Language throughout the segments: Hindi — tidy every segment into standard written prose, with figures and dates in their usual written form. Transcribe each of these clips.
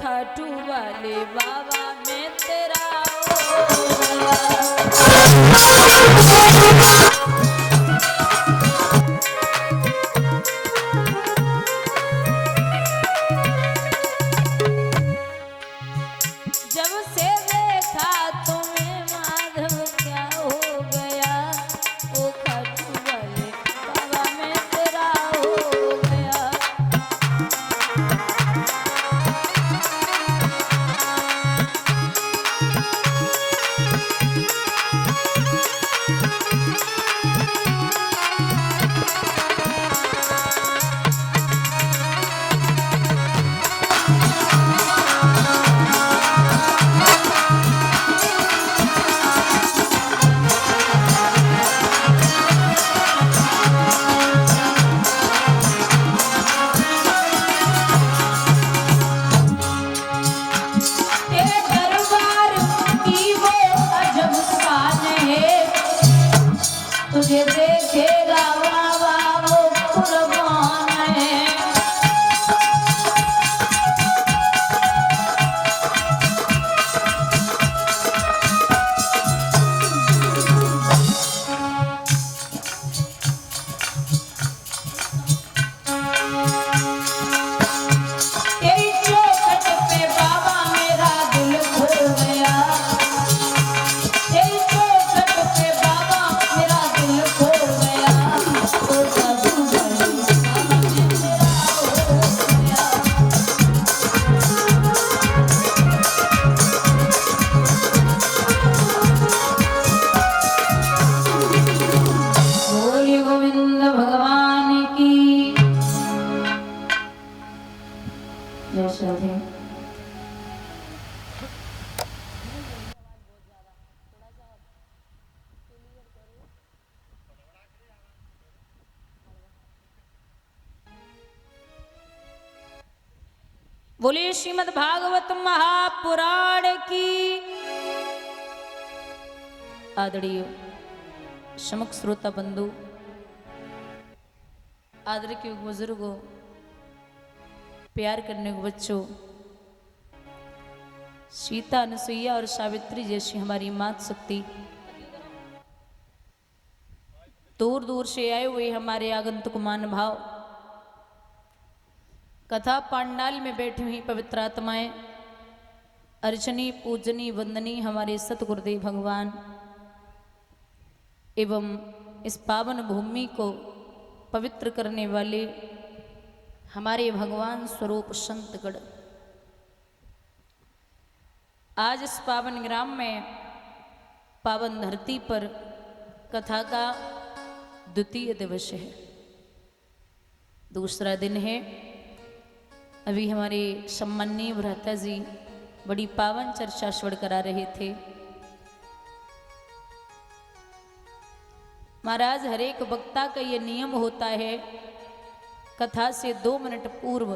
खाटू वाले बाबा में तेरा जब से देखा तुम्हें माधव क्या हो गया, ओ खाटू वाले बाबा में तेरा हो गया। तुझे देखेगा बाबा वो कुर्बान है। तेरी चौखट पे बाबा मेरा दिल खो गया, तेरी चौखट पे बाबा मेरा दिल खो गया, ओ खाटू वाले बाबा में तेरा हो गया। बोलिए गोविंद भगवान की जय श्री राधे। बोलिए श्रीमद् भागवत महापुराण की। आदरणीय समक श्रोता बंधु, आदर के बुजुर्गों, प्यार करने को बच्चों, सीता, अनुसुईया और सावित्री जैसी हमारी मात शक्ति, दूर दूर से आए हुए हमारे आगंतुक मान भाव, कथा पांडाल में बैठी हुई पवित्र आत्माएं, अर्चनी पूजनी वंदनी हमारे सतगुरुदेव भगवान एवं इस पावन भूमि को पवित्र करने वाले हमारे भगवान स्वरूप संतगण, आज इस पावन ग्राम में पावन धरती पर कथा का द्वितीय दिवस है, दूसरा दिन है। अभी हमारे सम्माननीय भ्राता जी बड़ी पावन चर्चा श्रवण करा रहे थे। महाराज, हर एक वक्ता का ये नियम होता है, कथा से 2 मिनट पूर्व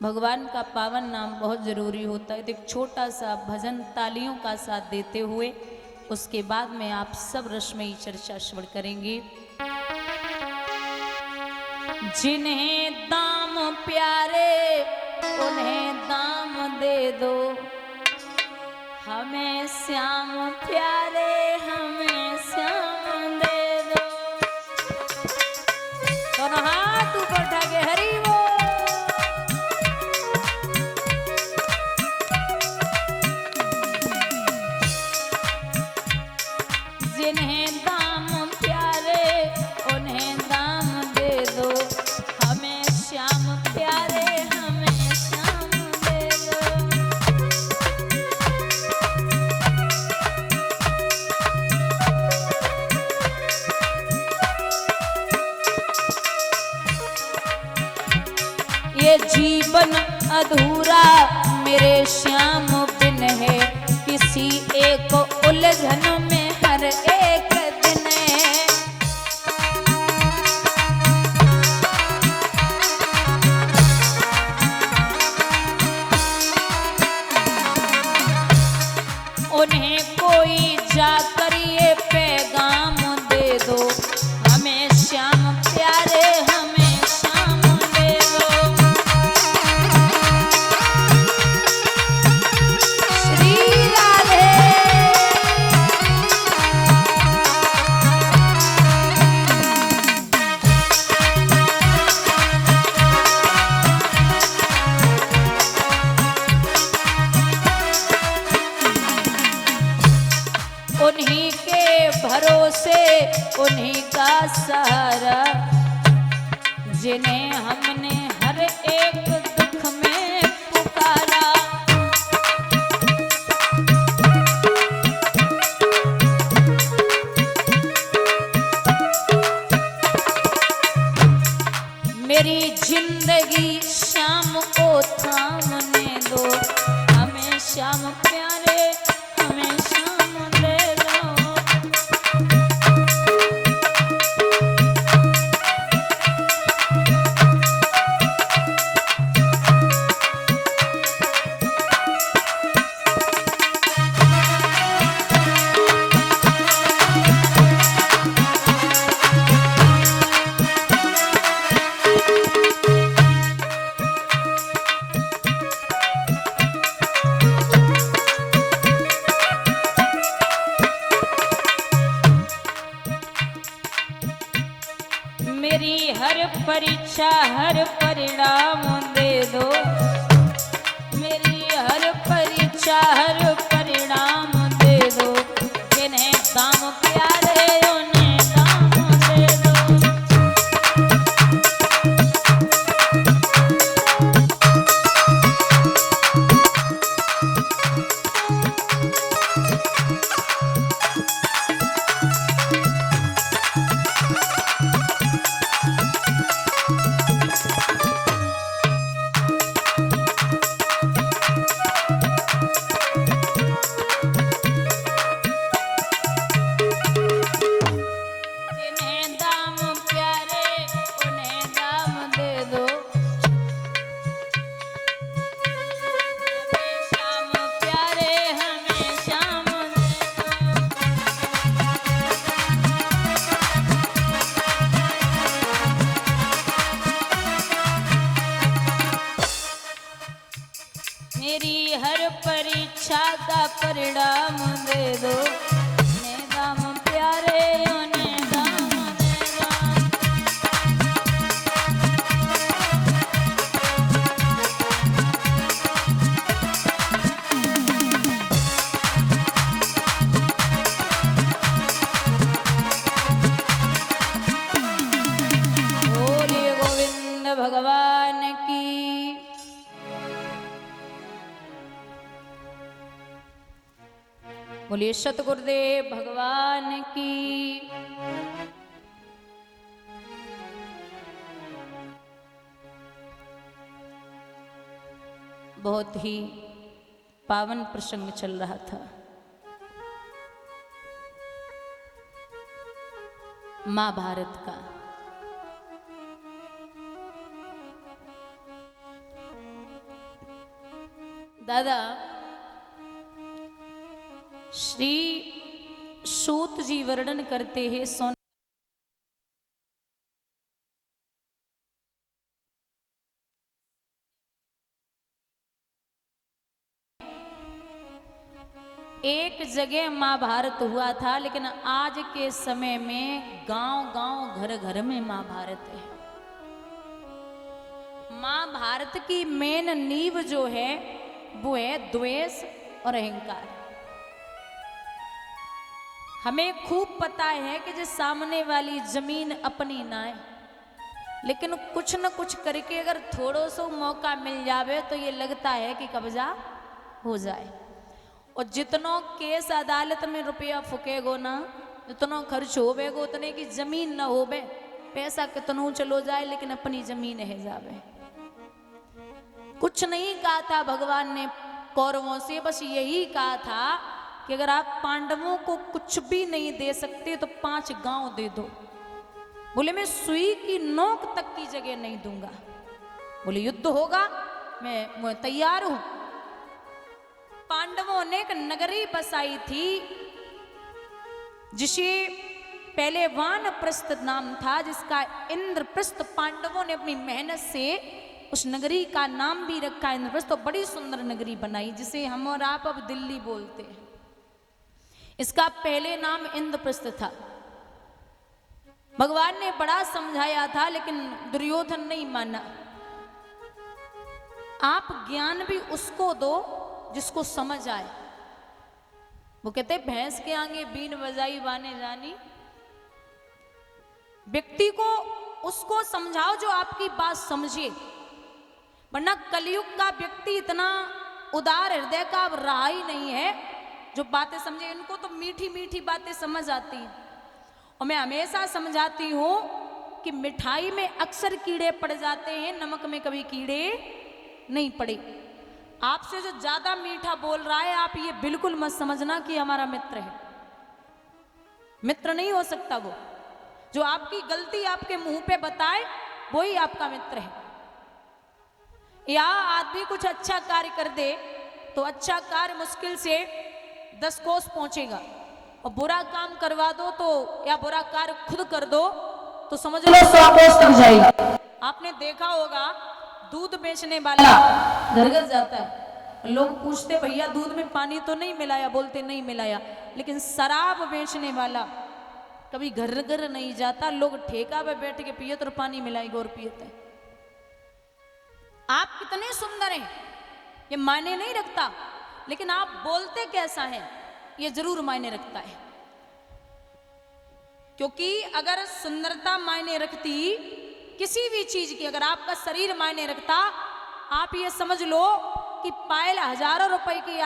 भगवान का पावन नाम बहुत जरूरी होता है। तो एक छोटा सा भजन तालियों का साथ देते हुए उसके बाद में आप सब रसमयी चर्चा श्रवण करेंगे। जिन्हें दाम प्यारे उन्हें दाम दे दो, हमें श्याम प्यारे हमें श्याम दे दो। दोनों हाथ ऊपर उठा के हरि बोल। जिन्हें दाम प्यारे उन्हें दाम दे दो, हमें श्याम प्यारे हमें श्याम दे दो। ये जीवन अधूरा मेरे श्याम बिन है, किसी एक उलझन में हर एक दिन है। उन्हें कोई जाकर ये पैगाम दे दो, हमें श्याम प्यारे हमें श्याम दे दो। उन्हीं का सहारा, जिन्हें हमने हर एक दुख में पुकारा। मेरी जिंदगी शाम को थामने दो, हमें श्याम प्यारे हमें श्याम दे दो। मेरी हर परीक्षा हर परिणाम दे दो, मेरी हर परीक्षा हर परिणाम दे दो, जिन्हें दाम प्यारे उन्हें दाम दे दो। मेरी हर परीक्षा का परिणाम दे दो, उन्हें दाम प्यारे उन्हें दाम दे दो। बोलिए गोविंद भगवान की। बोलिए सतगुरुदेव भगवान की। बहुत ही पावन प्रसंग चल रहा था। महाभारत का। दादा श्री सूत जी वर्णन करते हैं सोन एक जगह महाभारत हुआ था, लेकिन आज के समय में गांव-गांव घर-घर में महाभारत है। महाभारत की मेन नींव जो है वो है द्वेष और अहंकार। हमें खूब पता है कि जो सामने वाली जमीन अपनी ना है, लेकिन कुछ न कुछ करके अगर थोड़ो सो मौका मिल जावे तो ये लगता है कि कब्जा हो जाए। और जितनों केस अदालत में रुपया फुकेगो ना, जितनों खर्च होवेगो उतने की जमीन ना होवे, पैसा कितनों चलो जाए लेकिन अपनी जमीन है जावे। कुछ नहीं कहा था भगवान ने कौरवों से, बस यही कहा था कि अगर आप पांडवों को कुछ भी नहीं दे सकते तो 5 गांव दे दो। बोले मैं सुई की नोक तक की जगह नहीं दूंगा। बोले युद्ध होगा मैं तैयार हूं। पांडवों ने एक नगरी बसाई थी जिसे पहले वानप्रस्थ नाम था, जिसका इंद्रप्रस्थ पांडवों ने अपनी मेहनत से उस नगरी का नाम भी रखा इंद्रप्रस्थ। तो बड़ी सुंदर नगरी बनाई जिसे हम और आप अब दिल्ली बोलते हैं। इसका पहले नाम इंद्रप्रस्थ था। भगवान ने बड़ा समझाया था लेकिन दुर्योधन नहीं माना। आप ज्ञान भी उसको दो जिसको समझ आए। वो कहते भैंस के आगे बीन बजाई बाने जानी, व्यक्ति को उसको समझाओ जो आपकी बात समझे, वरना कलयुग का व्यक्ति इतना उदार हृदय का अब रहा ही नहीं है जो बातें समझे। इनको तो मीठी मीठी बातें समझ आती हैं। और मैं हमेशा समझाती हूँ कि मिठाई में अक्सर कीड़े पड़ जाते हैं, नमक में कभी कीड़े नहीं पड़े। आपसे जो ज्यादा मीठा बोल रहा है, आप ये बिल्कुल मत समझना कि हमारा मित्र है। मित्र नहीं हो सकता वो। जो आपकी गलती आपके मुंह पे बताए वही आपका मित्र है। या आदमी कुछ अच्छा कार्य कर दे तो अच्छा कार्य मुश्किल से 10 कोस पहुंचेगा, और बुरा काम करवा दो तो, या बुरा कार्य खुद कर दो तो समझ लो 100 कोस तक जाएगा। आपने देखा होगा दूध बेचने वाला घर घर जाता है, लोग पूछते भैया दूध में पानी तो नहीं मिलाया, बोलते नहीं मिलाया। लेकिन शराब बेचने वाला कभी घर घर नहीं जाता, लोग ठेका पे बैठ के पिए तो पानी मिलाएगा और पियते। आप कितने सुंदर हैं ये मायने नहीं रखता, लेकिन आप बोलते कैसा है ये जरूर मायने रखता है। क्योंकि अगर सुंदरता मायने रखती किसी भी चीज की, अगर आपका शरीर मायने रखता, आप ये समझ लो कि पायल हजारों रुपए की